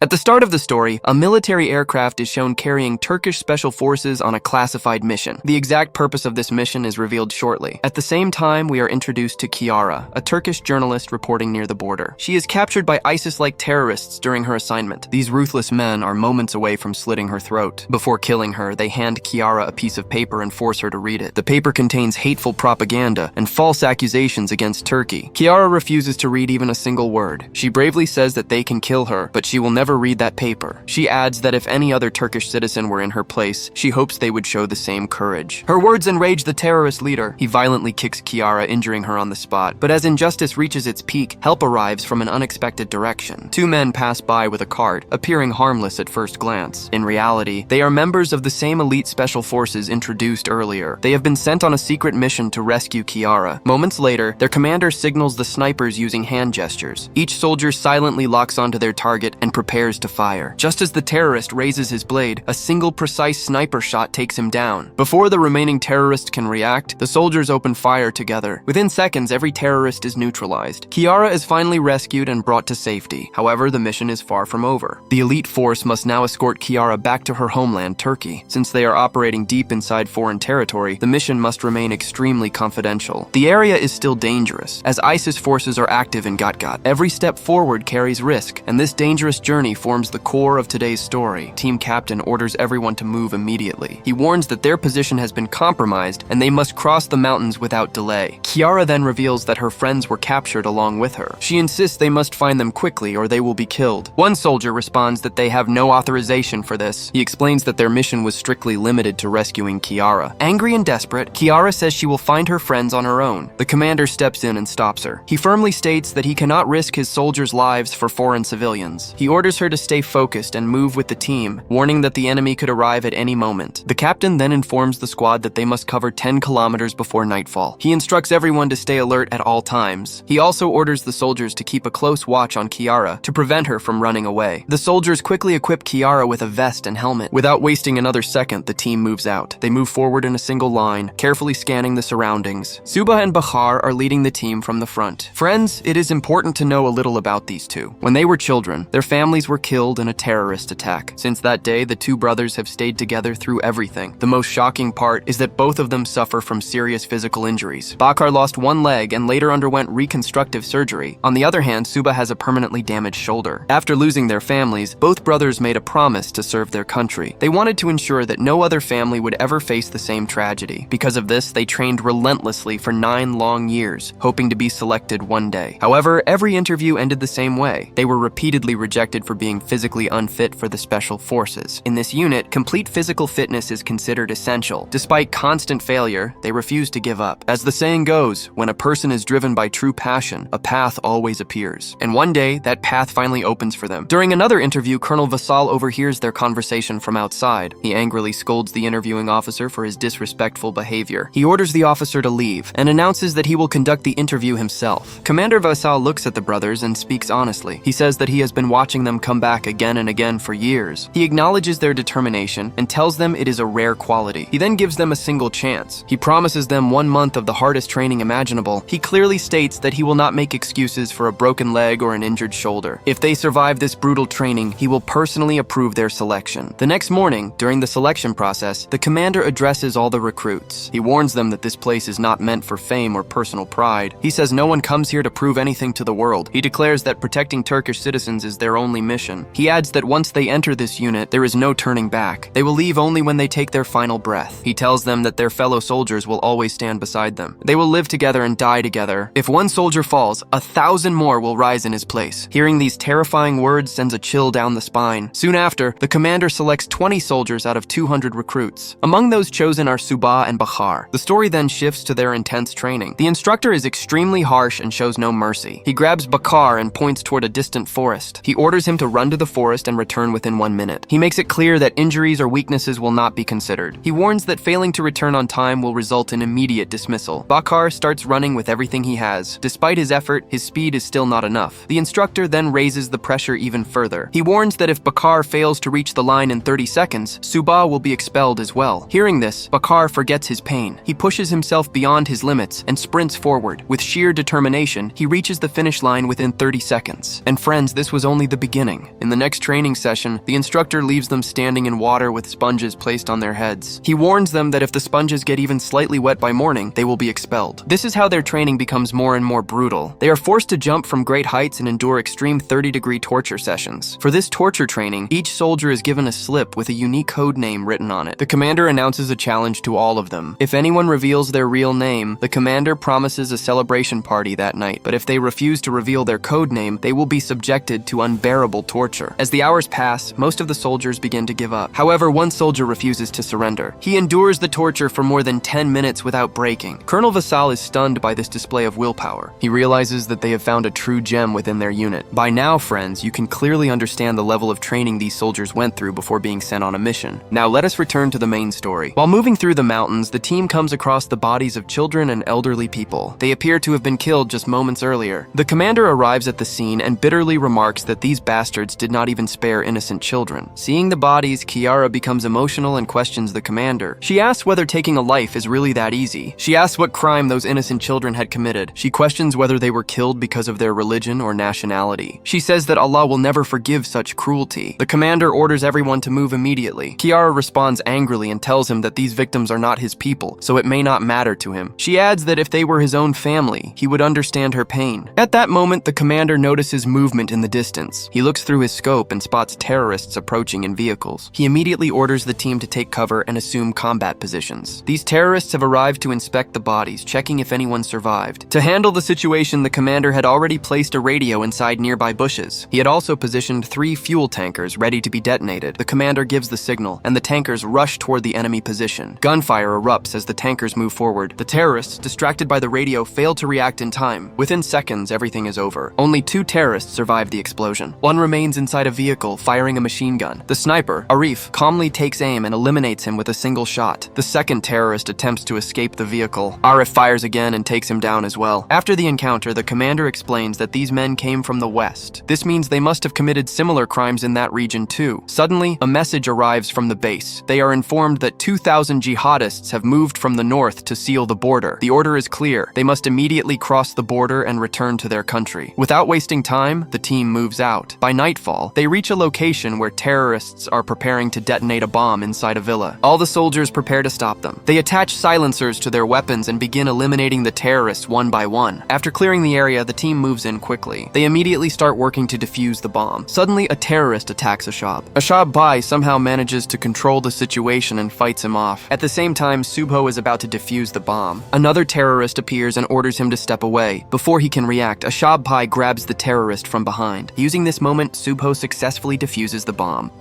At the start of the story, a military aircraft is shown carrying Turkish special forces on a classified mission. The exact purpose of this mission is revealed shortly. At the same time, we are introduced to Kiara, a Turkish journalist reporting near the border. She is captured by ISIS-like terrorists during her assignment. These ruthless men are moments away from slitting her throat. Before killing her, they hand Kiara a piece of paper and force her to read it. The paper contains hateful propaganda and false accusations against Turkey. Kiara refuses to read even a single word. She bravely says that they can kill her, but she will never read that paper. She adds that if any other Turkish citizen were in her place, she hopes they would show the same courage. Her words enrage the terrorist leader. He violently kicks Kiara, injuring her on the spot. But as injustice reaches its peak, help arrives from an unexpected direction. Two men pass by with a cart, appearing harmless at first glance. In reality, they are members of the same elite special forces introduced earlier. They have been sent on a secret mission to rescue Kiara. Moments later, their commander signals the snipers using hand gestures. Each soldier silently locks onto their target and prepares to fire. Just as the terrorist raises his blade, a single precise sniper shot takes him down. Before the remaining terrorist can react, the soldiers open fire together. Within seconds, every terrorist is neutralized. Kiara is finally rescued and brought to safety. However, the mission is far from over. The elite force must now escort Kiara back to her homeland, Turkey. Since they are operating deep inside foreign territory, the mission must remain extremely confidential. The area is still dangerous, as ISIS forces are active in Gatgat. Every step forward carries risk, and this dangerous journey forms the core of today's story. Team Captain orders everyone to move immediately. He warns that their position has been compromised, and they must cross the mountains without delay. Kiara then reveals that her friends were captured along with her. She insists they must find them quickly or they will be killed. One soldier responds that they have no authorization for this. He explains that their mission was strictly limited to rescuing Kiara. Angry and desperate, Kiara says she will find her friends on her own. The commander steps in and stops her. He firmly states that he cannot risk his soldiers' lives for foreign civilians. He orders her to stay focused and move with the team, warning that the enemy could arrive at any moment. The captain then informs the squad that they must cover 10 kilometers before nightfall. He instructs everyone to stay alert at all times. He also orders the soldiers to keep a close watch on Kiara to prevent her from running away. The soldiers quickly equip Kiara with a vest and helmet. Without wasting another second, the team moves out. They move forward in a single line, carefully scanning the surroundings. Suba and Bahar are leading the team from the front. Friends, it is important to know a little about these two. When they were children, their families were killed in a terrorist attack. Since that day, the two brothers have stayed together through everything. The most shocking part is that both of them suffer from serious physical injuries. Bakar lost one leg and later underwent reconstructive surgery. On the other hand, Suba has a permanently damaged shoulder. After losing their families, both brothers made a promise to serve their country. They wanted to ensure that no other family would ever face the same tragedy. Because of this, they trained relentlessly for 9 long years, hoping to be selected one day. However, every interview ended the same way. They were repeatedly rejected for being physically unfit for the special forces. In this unit, complete physical fitness is considered essential. Despite constant failure, they refuse to give up. As the saying goes, when a person is driven by true passion, a path always appears. And one day, that path finally opens for them. During another interview, Colonel Vassal overhears their conversation from outside. He angrily scolds the interviewing officer for his disrespectful behavior. He orders the officer to leave and announces that he will conduct the interview himself. Commander Vassal looks at the brothers and speaks honestly. He says that he has been watching them come back again and again for years. He acknowledges their determination and tells them it is a rare quality. He then gives them a single chance. He promises them 1 month of the hardest training imaginable. He clearly states that he will not make excuses for a broken leg or an injured shoulder. If they survive this brutal training, he will personally approve their selection. The next morning, during the selection process, the commander addresses all the recruits. He warns them that this place is not meant for fame or personal pride. He says no one comes here to prove anything to the world. He declares that protecting Turkish citizens is their only mission. He adds that once they enter this unit, there is no turning back. They will leave only when they take their final breath. He tells them that their fellow soldiers will always stand beside them. They will live together and die together. If one soldier falls, 1,000 more will rise in his place. Hearing these terrifying words sends a chill down the spine. Soon after, the commander selects 20 soldiers out of 200 recruits. Among those chosen are Suba and Bahar. The story then shifts to their intense training. The instructor is extremely harsh and shows no mercy. He grabs Bakar and points toward a distant forest. He orders him to run to the forest and return within 1 minute. He makes it clear that injuries or weaknesses will not be considered. He warns that failing to return on time will result in immediate dismissal. Bakar starts running with everything he has. Despite his effort, his speed is still not enough. The instructor then raises the pressure even further. He warns that if Bakar fails to reach the line in 30 seconds, Suba will be expelled as well. Hearing this, Bakar forgets his pain. He pushes himself beyond his limits and sprints forward. With sheer determination, he reaches the finish line within 30 seconds. And friends, this was only the beginning. morning. In the next training session, the instructor leaves them standing in water with sponges placed on their heads. He warns them that if the sponges get even slightly wet by morning, they will be expelled. This is how their training becomes more and more brutal. They are forced to jump from great heights and endure extreme 30-degree torture sessions. For this torture training, each soldier is given a slip with a unique code name written on it. The commander announces a challenge to all of them. If anyone reveals their real name, the commander promises a celebration party that night, but if they refuse to reveal their code name, they will be subjected to unbearable torture. As the hours pass, most of the soldiers begin to give up. However, one soldier refuses to surrender. He endures the torture for more than 10 minutes without breaking. Colonel Vassal is stunned by this display of willpower. He realizes that they have found a true gem within their unit. By now, friends, you can clearly understand the level of training these soldiers went through before being sent on a mission. Now let us return to the main story. While moving through the mountains, the team comes across the bodies of children and elderly people. They appear to have been killed just moments earlier. The commander arrives at the scene and bitterly remarks that these bastards did not even spare innocent children. Seeing the bodies, Kiara becomes emotional and questions the commander. She asks whether taking a life is really that easy. She asks what crime those innocent children had committed. She questions whether they were killed because of their religion or nationality. She says that Allah will never forgive such cruelty. The commander orders everyone to move immediately. Kiara responds angrily and tells him that these victims are not his people, so it may not matter to him. She adds that if they were his own family, he would understand her pain. At that moment, the commander notices movement in the distance. He looks through his scope and spots terrorists approaching in vehicles. He immediately orders the team to take cover and assume combat positions. These terrorists have arrived to inspect the bodies, checking if anyone survived. To handle the situation, the commander had already placed a radio inside nearby bushes. He had also positioned 3 fuel tankers ready to be detonated. The commander gives the signal, and the tankers rush toward the enemy position. Gunfire erupts as the tankers move forward. The terrorists, distracted by the radio, fail to react in time. Within seconds, everything is over. Only 2 terrorists survive the explosion. One remains inside a vehicle, firing a machine gun. The sniper, Arif, calmly takes aim and eliminates him with a single shot. The second terrorist attempts to escape the vehicle. Arif fires again and takes him down as well. After the encounter, the commander explains that these men came from the west. This means they must have committed similar crimes in that region too. Suddenly, a message arrives from the base. They are informed that 2,000 jihadists have moved from the north to seal the border. The order is clear. They must immediately cross the border and return to their country. Without wasting time, the team moves out. By nightfall, they reach a location where terrorists are preparing to detonate a bomb inside a villa. All the soldiers prepare to stop them. They attach silencers to their weapons and begin eliminating the terrorists one by one. After clearing the area, the team moves in quickly. They immediately start working to defuse the bomb. Suddenly, a terrorist attacks Ashab. Ashab Bai somehow manages to control the situation and fights him off. At the same time, Subho is about to defuse the bomb. Another terrorist appears and orders him to step away. Before he can react, Ashab Bai grabs the terrorist from behind. Using this moment, Subho successfully defuses the bomb.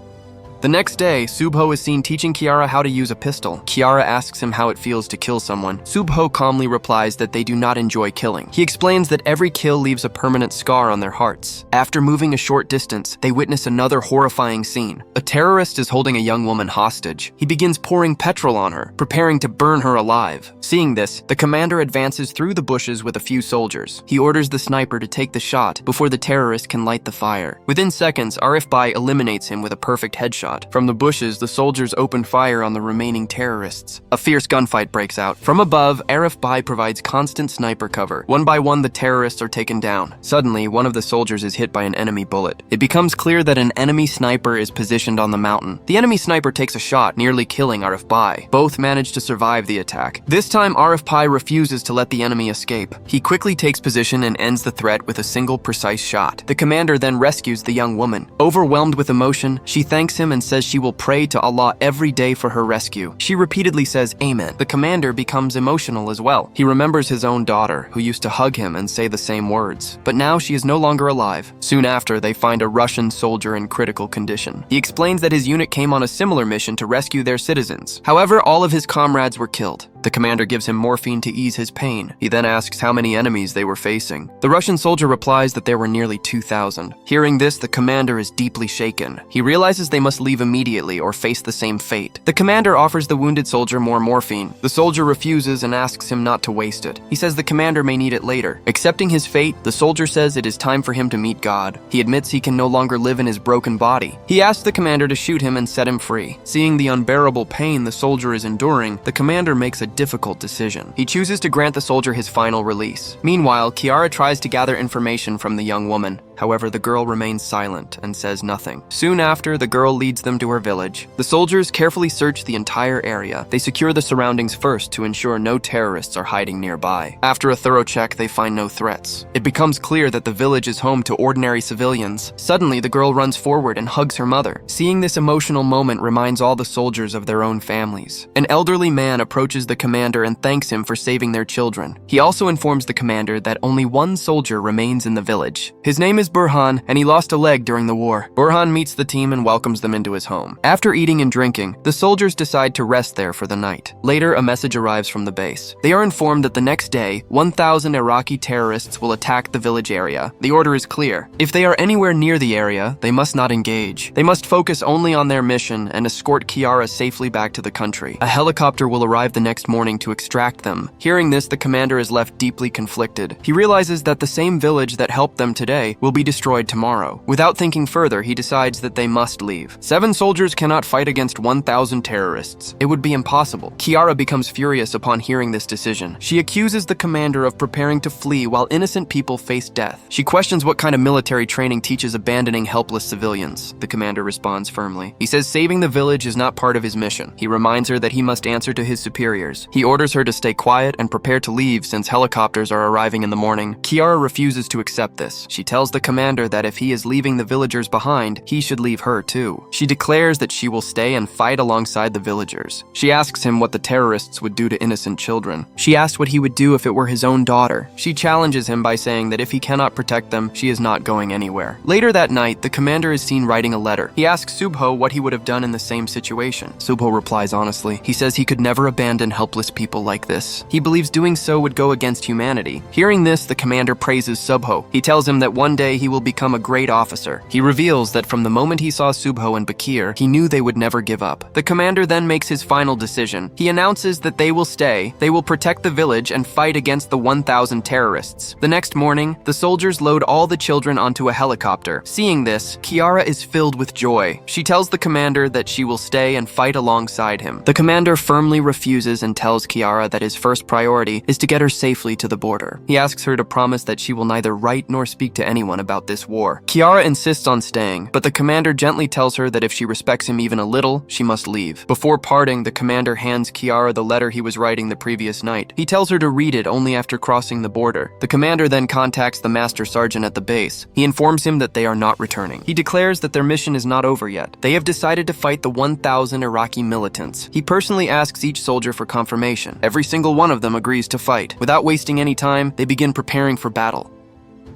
The next day, Subho is seen teaching Kiara how to use a pistol. Kiara asks him how it feels to kill someone. Subho calmly replies that they do not enjoy killing. He explains that every kill leaves a permanent scar on their hearts. After moving a short distance, they witness another horrifying scene. A terrorist is holding a young woman hostage. He begins pouring petrol on her, preparing to burn her alive. Seeing this, the commander advances through the bushes with a few soldiers. He orders the sniper to take the shot before the terrorist can light the fire. Within seconds, Arif Bai eliminates him with a perfect headshot. From the bushes, the soldiers open fire on the remaining terrorists. A fierce gunfight breaks out. From above, Arif Bai provides constant sniper cover. One by one, the terrorists are taken down. Suddenly, one of the soldiers is hit by an enemy bullet. It becomes clear that an enemy sniper is positioned on the mountain. The enemy sniper takes a shot, nearly killing Arif Bai. Both manage to survive the attack. This time, Arif Bai refuses to let the enemy escape. He quickly takes position and ends the threat with a single precise shot. The commander then rescues the young woman. Overwhelmed with emotion, she thanks him and says she will pray to Allah every day for her rescue. She repeatedly says Amen. The commander becomes emotional as well. He remembers his own daughter, who used to hug him and say the same words. But now she is no longer alive. Soon after, they find a Russian soldier in critical condition. He explains that his unit came on a similar mission to rescue their citizens. However, all of his comrades were killed. The commander gives him morphine to ease his pain. He then asks how many enemies they were facing. The Russian soldier replies that there were nearly 2,000. Hearing this, the commander is deeply shaken. He realizes they must leave immediately or face the same fate. The commander offers the wounded soldier more morphine. The soldier refuses and asks him not to waste it. He says the commander may need it later. Accepting his fate, the soldier says it is time for him to meet God. He admits he can no longer live in his broken body. He asks the commander to shoot him and set him free. Seeing the unbearable pain the soldier is enduring, the commander makes a difficult decision. He chooses to grant the soldier his final release. Meanwhile, Kiara tries to gather information from the young woman. However, the girl remains silent and says nothing. Soon after, the girl leads them to her village. The soldiers carefully search the entire area. They secure the surroundings first to ensure no terrorists are hiding nearby. After a thorough check, they find no threats. It becomes clear that the village is home to ordinary civilians. Suddenly, the girl runs forward and hugs her mother. Seeing this emotional moment reminds all the soldiers of their own families. An elderly man approaches the commander and thanks him for saving their children. He also informs the commander that only one soldier remains in the village. His name is Burhan, and he lost a leg during the war. Burhan meets the team and welcomes them into his home. After eating and drinking, the soldiers decide to rest there for the night. Later, a message arrives from the base. They are informed that the next day, 1,000 Iraqi terrorists will attack the village area. The order is clear. If they are anywhere near the area, they must not engage. They must focus only on their mission and escort Kiara safely back to the country. A helicopter will arrive the next morning to extract them. Hearing this, the commander is left deeply conflicted. He realizes that the same village that helped them today will be destroyed tomorrow. Without thinking further, he decides that they must leave. 7 soldiers cannot fight against 1,000 terrorists. It would be impossible. Kiara becomes furious upon hearing this decision. She accuses the commander of preparing to flee while innocent people face death. She questions what kind of military training teaches abandoning helpless civilians. The commander responds firmly. He says saving the village is not part of his mission. He reminds her that he must answer to his superiors. He orders her to stay quiet and prepare to leave since helicopters are arriving in the morning. Kiara refuses to accept this. She tells the commander that if he is leaving the villagers behind, he should leave her too. She declares that she will stay and fight alongside the villagers. She asks him what the terrorists would do to innocent children. She asks what he would do if it were his own daughter. She challenges him by saying that if he cannot protect them, she is not going anywhere. Later that night, the commander is seen writing a letter. He asks Subho what he would have done in the same situation. Subho replies honestly. He says he could never abandon helpless people like this. He believes doing so would go against humanity. Hearing this, the commander praises Subho. He tells him that one day he will become a great officer. He reveals that from the moment he saw Subho and Bakir, he knew they would never give up. The commander then makes his final decision. He announces that they will stay, they will protect the village and fight against the 1,000 terrorists. The next morning, the soldiers load all the children onto a helicopter. Seeing this, Kiara is filled with joy. She tells the commander that she will stay and fight alongside him. The commander firmly refuses and tells Kiara that his first priority is to get her safely to the border. He asks her to promise that she will neither write nor speak to anyone about this war. Kiara insists on staying, but the commander gently tells her that if she respects him even a little, she must leave. Before parting, the commander hands Kiara the letter he was writing the previous night. He tells her to read it only after crossing the border. The commander then contacts the master sergeant at the base. He informs him that they are not returning. He declares that their mission is not over yet. They have decided to fight the 1,000 Iraqi militants. He personally asks each soldier for confirmation. Every single one of them agrees to fight. Without wasting any time, they begin preparing for battle.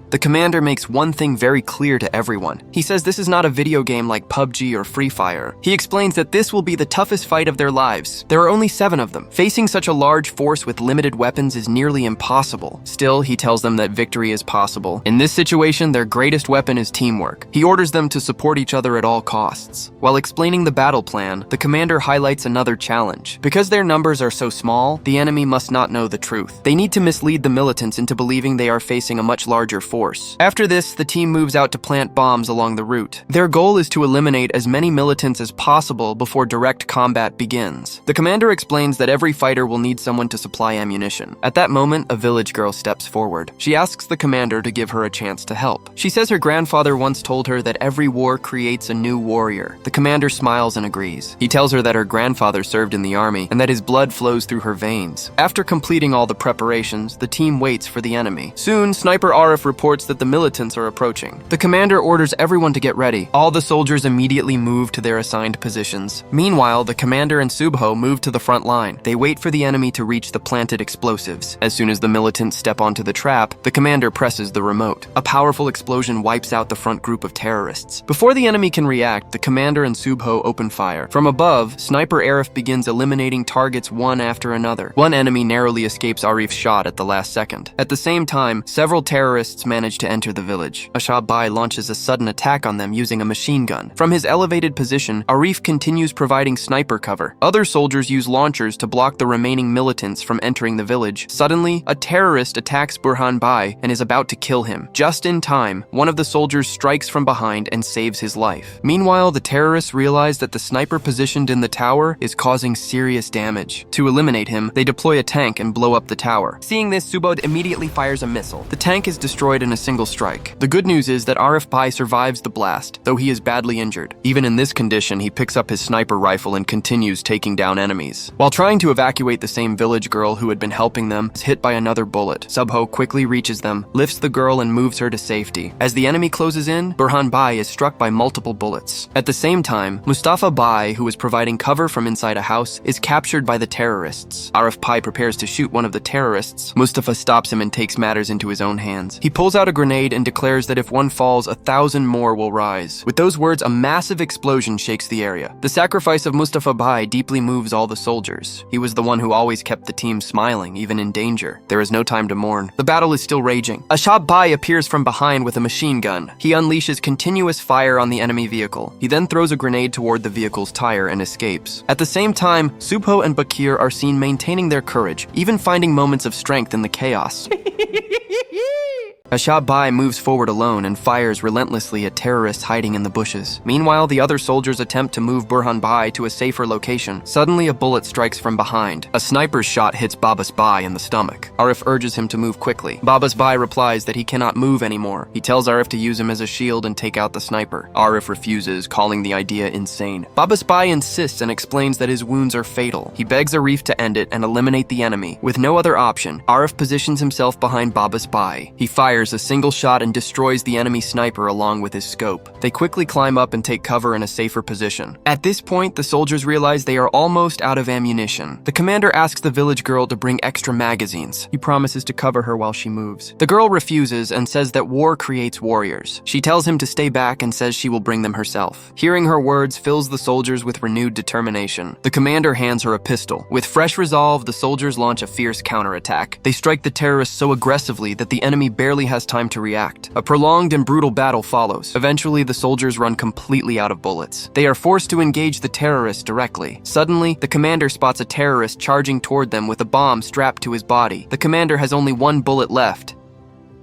The commander makes one thing very clear to everyone. He says this is not a video game like PUBG or Free Fire. He explains that this will be the toughest fight of their lives. There are only 7 of them. Facing such a large force with limited weapons is nearly impossible. Still, he tells them that victory is possible. In this situation, their greatest weapon is teamwork. He orders them to support each other at all costs. While explaining the battle plan, the commander highlights another challenge. Because their numbers are so small, the enemy must not know the truth. They need to mislead the militants into believing they are facing a much larger force. After this, the team moves out to plant bombs along the route. Their goal is to eliminate as many militants as possible before direct combat begins. The commander explains that every fighter will need someone to supply ammunition. At that moment, a village girl steps forward. She asks the commander to give her a chance to help. She says her grandfather once told her that every war creates a new warrior. The commander smiles and agrees. He tells her that her grandfather served in the army and that his blood flows through her veins. After completing all the preparations, the team waits for the enemy. Soon, Sniper Arif reports that the militants are approaching. The commander orders everyone to get ready. All the soldiers immediately move to their assigned positions. Meanwhile, the commander and Subho move to the front line. They wait for the enemy to reach the planted explosives. As soon as the militants step onto the trap, the commander presses the remote. A powerful explosion wipes out the front group of terrorists. Before the enemy can react, the commander and Subho open fire. From above, Sniper Arif begins eliminating targets one after another. One enemy narrowly escapes Arif's shot at the last second. At the same time, several terrorists manage manage to enter the village. Ashab Bai launches a sudden attack on them using a machine gun. From his elevated position, Arif continues providing sniper cover. Other soldiers use launchers to block the remaining militants from entering the village. Suddenly, a terrorist attacks Burhan Bai and is about to kill him. Just in time, one of the soldiers strikes from behind and saves his life. Meanwhile, the terrorists realize that the sniper positioned in the tower is causing serious damage. To eliminate him, they deploy a tank and blow up the tower. Seeing this, Subodh immediately fires a missile. The tank is destroyed in a single strike. The good news is that Arif Bai survives the blast, though he is badly injured. Even in this condition, he picks up his sniper rifle and continues taking down enemies. While trying to evacuate the same village girl who had been helping them, is hit by another bullet. Subho quickly reaches them, lifts the girl and moves her to safety. As the enemy closes in, Burhan Bai is struck by multiple bullets. At the same time, Mustafa Bai, who is providing cover from inside a house, is captured by the terrorists. Arif Bai prepares to shoot one of the terrorists. Mustafa stops him and takes matters into his own hands. He pulls out a grenade and declares that if one falls, 1,000 more will rise. With those words, a massive explosion shakes the area. The sacrifice of Mustafa Bai deeply moves all the soldiers. He was the one who always kept the team smiling, even in danger. There is no time to mourn. The battle is still raging. Ashab Bai appears from behind with a machine gun. He unleashes continuous fire on the enemy vehicle. He then throws a grenade toward the vehicle's tire and escapes. At the same time, Subho and Bakir are seen maintaining their courage, even finding moments of strength in the chaos. Ashab Bai moves forward alone and fires relentlessly at terrorists hiding in the bushes. Meanwhile, the other soldiers attempt to move Burhan Bai to a safer location. Suddenly, a bullet strikes from behind. A sniper's shot hits Babas Bai in the stomach. Arif urges him to move quickly. Babas Bai replies that he cannot move anymore. He tells Arif to use him as a shield and take out the sniper. Arif refuses, calling the idea insane. Babas Bai insists and explains that his wounds are fatal. He begs Arif to end it and eliminate the enemy. With no other option, Arif positions himself behind Babas Bai. He fires a single shot and destroys the enemy sniper along with his scope. They quickly climb up and take cover in a safer position. At this point, the soldiers realize they are almost out of ammunition. The commander asks the village girl to bring extra magazines. He promises to cover her while she moves. The girl refuses and says that war creates warriors. She tells him to stay back and says she will bring them herself. Hearing her words fills the soldiers with renewed determination. The commander hands her a pistol. With fresh resolve, the soldiers launch a fierce counterattack. They strike the terrorists so aggressively that the enemy barely has time to react. A prolonged and brutal battle follows. Eventually, the soldiers run completely out of bullets. They are forced to engage the terrorists directly. Suddenly, the commander spots a terrorist charging toward them with a bomb strapped to his body. The commander has only one bullet left.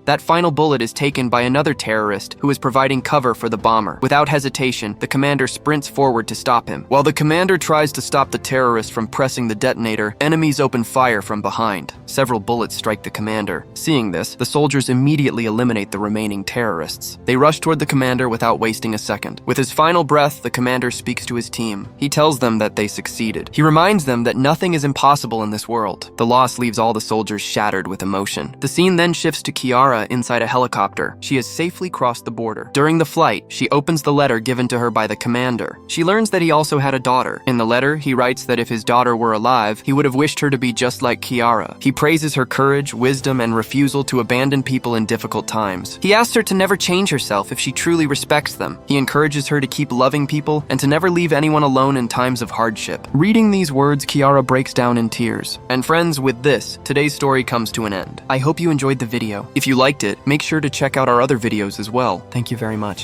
That final bullet is taken by another terrorist who is providing cover for the bomber. Without hesitation, the commander sprints forward to stop him. While the commander tries to stop the terrorist from pressing the detonator, enemies open fire from behind. Several bullets strike the commander. Seeing this, the soldiers immediately eliminate the remaining terrorists. They rush toward the commander without wasting a second. With his final breath, the commander speaks to his team. He tells them that they succeeded. He reminds them that nothing is impossible in this world. The loss leaves all the soldiers shattered with emotion. The scene then shifts to Kiara inside a helicopter. She has safely crossed the border. During the flight, she opens the letter given to her by the commander. She learns that he also had a daughter. In the letter, he writes that if his daughter were alive, he would have wished her to be just like Kiara. He praises her courage, wisdom, and refusal to abandon people in difficult times. He asks her to never change herself if she truly respects them. He encourages her to keep loving people and to never leave anyone alone in times of hardship. Reading these words, Kiara breaks down in tears. And friends, with this, today's story comes to an end. I hope you enjoyed the video. If you liked it, make sure to check out our other videos as well. Thank you very much.